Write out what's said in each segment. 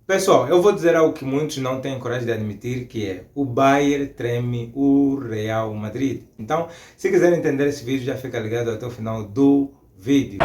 Pessoal, eu vou dizer algo que muitos não têm coragem de admitir, que é o Bayern treme o Real Madrid. Então, se quiser entender esse vídeo, já fica ligado até o final do vídeo.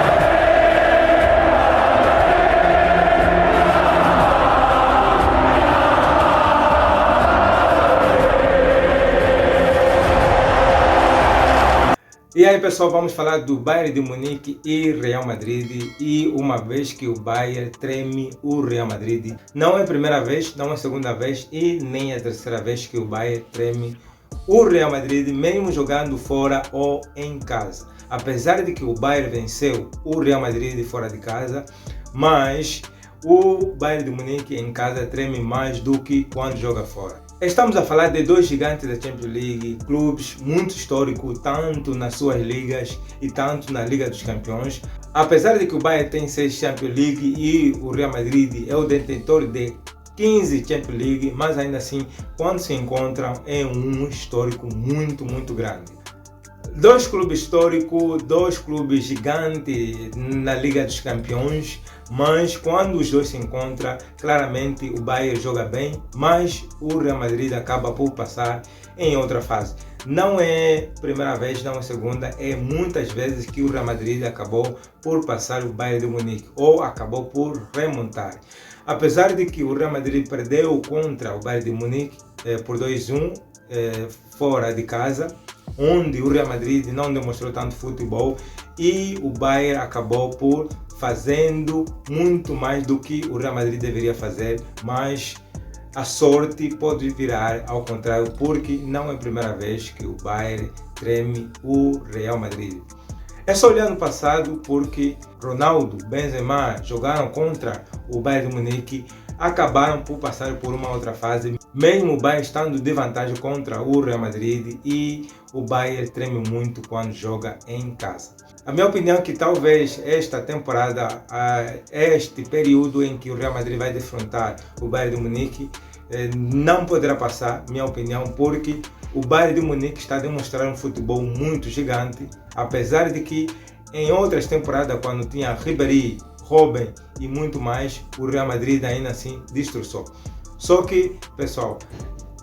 E aí pessoal, vamos falar do Bayern de Munique e Real Madrid. E uma vez que o Bayern treme o Real Madrid, não é a primeira vez, não é a segunda vez e nem a terceira vez que o Bayern treme o Real Madrid, mesmo jogando fora ou em casa. Apesar de que o Bayern venceu o Real Madrid fora de casa, mas o Bayern de Munique em casa treme mais do que quando joga fora. Estamos a falar de dois gigantes da Champions League, clubes muito históricos, tanto nas suas ligas e tanto na Liga dos Campeões. Apesar de que o Bayern tem 6 Champions League e o Real Madrid é o detentor de 15 Champions League, mas ainda assim, quando se encontram, é um histórico muito grande. Dois clubes históricos, dois clubes gigantes na Liga dos Campeões, mas quando os dois se encontram, claramente o Bayern joga bem, mas o Real Madrid acaba por passar em outra fase. Não é a primeira vez, não é a segunda, é muitas vezes que o Real Madrid acabou por passar o Bayern de Munique ou acabou por remontar. Apesar de que o Real Madrid perdeu contra o Bayern de Munique por 2-1 fora de casa, onde o Real Madrid não demonstrou tanto futebol e o Bayern acabou por fazendo muito mais do que o Real Madrid deveria fazer, mas a sorte pode virar ao contrário, porque não é a primeira vez que o Bayern treme o Real Madrid. É só olhar no passado, porque Ronaldo, Benzema jogaram contra o Bayern de Munique, acabaram por passar por uma outra fase, mesmo o Bayern estando de vantagem contra o Real Madrid, e o Bayern treme muito quando joga em casa. A minha opinião é que talvez esta temporada, este período em que o Real Madrid vai defrontar o Bayern de Munique, não poderá passar, minha opinião, porque o Bayern de Munique está a demonstrar um futebol muito gigante, apesar de que em outras temporadas, quando tinha Ribéry, Robben e muito mais, o Real Madrid ainda assim destroçou. Só que, pessoal,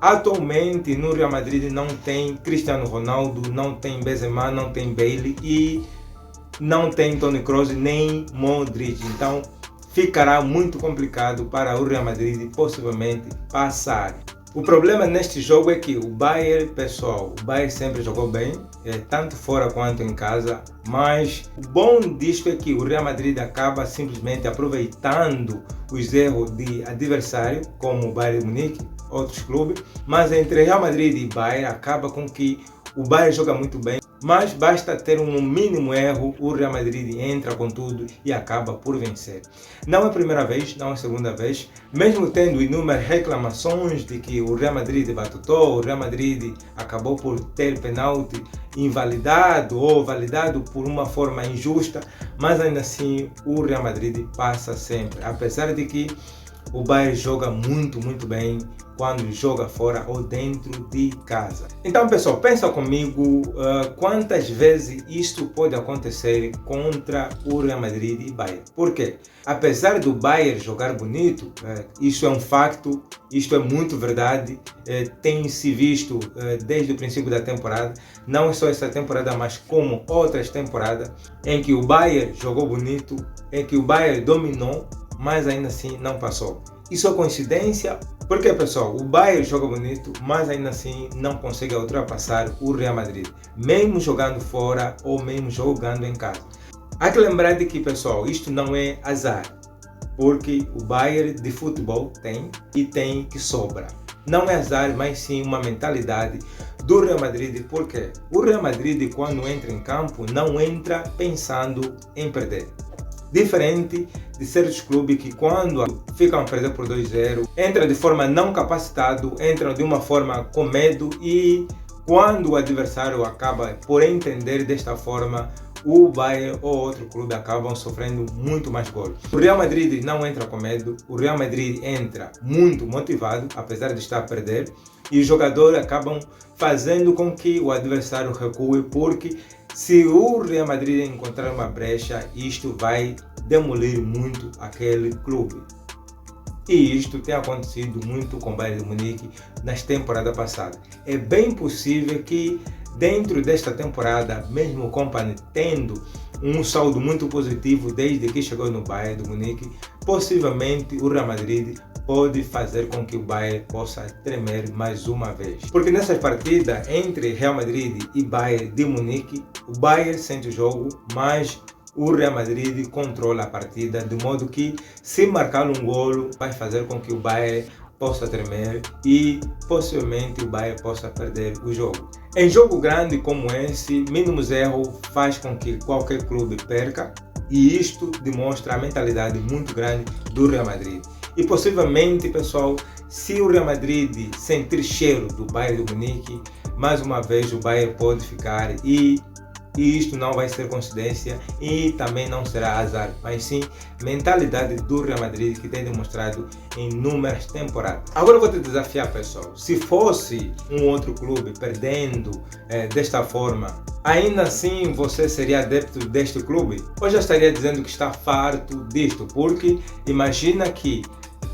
atualmente no Real Madrid não tem Cristiano Ronaldo, não tem Benzema, não tem Bale e não tem Toni Kroos nem Modric. Então ficará muito complicado para o Real Madrid possivelmente passar. O problema neste jogo é que o Bayern, pessoal, o Bayern sempre jogou bem, tanto fora quanto em casa, mas o bom disto é que o Real Madrid acaba simplesmente aproveitando os erros de adversário, como o Bayern de Munique, outros clubes, mas entre Real Madrid e Bayern acaba com que o Bayern joga muito bem, mas basta ter um mínimo erro, o Real Madrid entra com tudo e acaba por vencer. Não é a primeira vez, não é a segunda vez, mesmo tendo inúmeras reclamações de que o Real Madrid batutou, o Real Madrid acabou por ter penalti invalidado ou validado por uma forma injusta, mas ainda assim o Real Madrid passa sempre, apesar de que o Bayern joga muito bem quando joga fora ou dentro de casa. Então pessoal, pensa comigo quantas vezes isto pode acontecer contra o Real Madrid e Bayern. Por quê? Apesar do Bayern jogar bonito, isso é um facto, isto é muito verdade, tem se visto desde o princípio da temporada, não é só essa temporada, mas como outras temporadas, em que o Bayern jogou bonito, em que o Bayern dominou, mas ainda assim não passou. Isso é coincidência? Porque, pessoal, o Bayern joga bonito, mas ainda assim não consegue ultrapassar o Real Madrid, mesmo jogando fora ou mesmo jogando em casa. Há que lembrar de que, pessoal, isto não é azar, porque o Bayern de futebol tem e tem que sobra. Não é azar, mas sim uma mentalidade do Real Madrid, porque o Real Madrid, quando entra em campo, não entra pensando em perder. Diferente de certos clubes que, quando ficam a perder por 2-0, entram de forma não capacitado, entram de uma forma com medo, e quando o adversário acaba por entender desta forma, o Bayern ou outro clube acabam sofrendo muito mais gols. O Real Madrid não entra com medo, o Real Madrid entra muito motivado, apesar de estar a perder, e os jogadores acabam fazendo com que o adversário recue, porque se o Real Madrid encontrar uma brecha, isto vai demolir muito aquele clube. E isto tem acontecido muito com o Bayern de Munique nas temporadas passadas. É bem possível que dentro desta temporada, mesmo o Kompany tendo um saldo muito positivo desde que chegou no Bayern de Munique, possivelmente o Real Madrid pode fazer com que o Bayern possa tremer mais uma vez. Porque nessas partidas entre Real Madrid e Bayern de Munique, o Bayern sente o jogo, mas o Real Madrid controla a partida, de modo que se marcar um golo vai fazer com que o Bayern possa tremer e possivelmente o Bayern possa perder o jogo. Em jogo grande como esse, mínimos erros faz com que qualquer clube perca, e isto demonstra a mentalidade muito grande do Real Madrid. E possivelmente, pessoal, se o Real Madrid sentir cheiro do Bayern de Munique, mais uma vez o Bayern pode ficar e isto não vai ser coincidência e também não será azar, mas sim mentalidade do Real Madrid que tem demonstrado em inúmeras temporadas. Agora eu vou te desafiar, pessoal. Se fosse um outro clube perdendo desta forma, ainda assim você seria adepto deste clube? Ou já estaria dizendo que está farto disto? Porque imagina que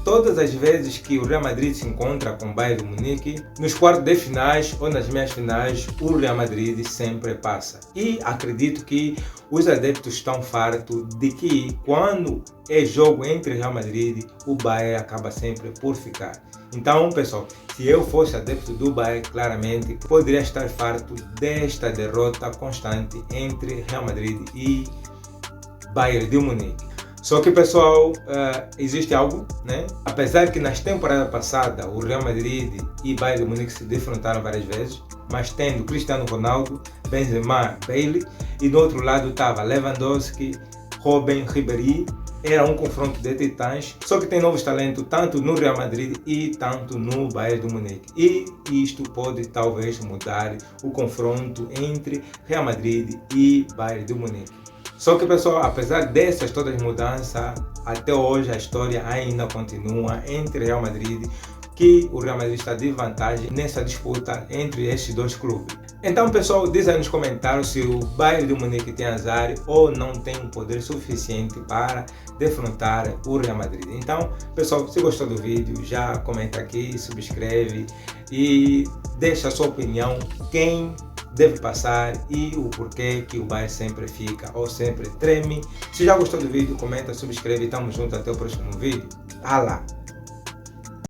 todas as vezes que o Real Madrid se encontra com o Bayern de Munique, nos quartos de finais ou nas meias finais, o Real Madrid sempre passa. E acredito que os adeptos estão fartos de que quando é jogo entre Real Madrid, o Bayern acaba sempre por ficar. Então, pessoal, se eu fosse adepto do Bayern, claramente poderia estar farto desta derrota constante entre Real Madrid e Bayern de Munique. Só que, pessoal, existe algo, né? Apesar que nas temporadas passadas o Real Madrid e Bayern de Munique se defrontaram várias vezes, mas tendo Cristiano Ronaldo, Benzema, Bale, e do outro lado estava Lewandowski, Robben, Ribéry, era um confronto de titãs, só que tem novos talentos tanto no Real Madrid e tanto no Bayern de Munique. E isto pode talvez mudar o confronto entre Real Madrid e Bayern de Munique. Só que, pessoal, apesar dessas todas mudanças, até hoje a história ainda continua entre Real Madrid, que o Real Madrid está de vantagem nessa disputa entre estes dois clubes. Então, pessoal, diz aí nos comentários se o Bayern de Munique tem azar ou não tem um poder suficiente para defrontar o Real Madrid. Então, pessoal, se gostou do vídeo, já comenta aqui, subscreve e deixa a sua opinião, quem deve passar e o porquê que o Bayern sempre fica ou sempre treme. Se já gostou do vídeo, comenta, subscreve e tamo junto até o próximo vídeo. Alá!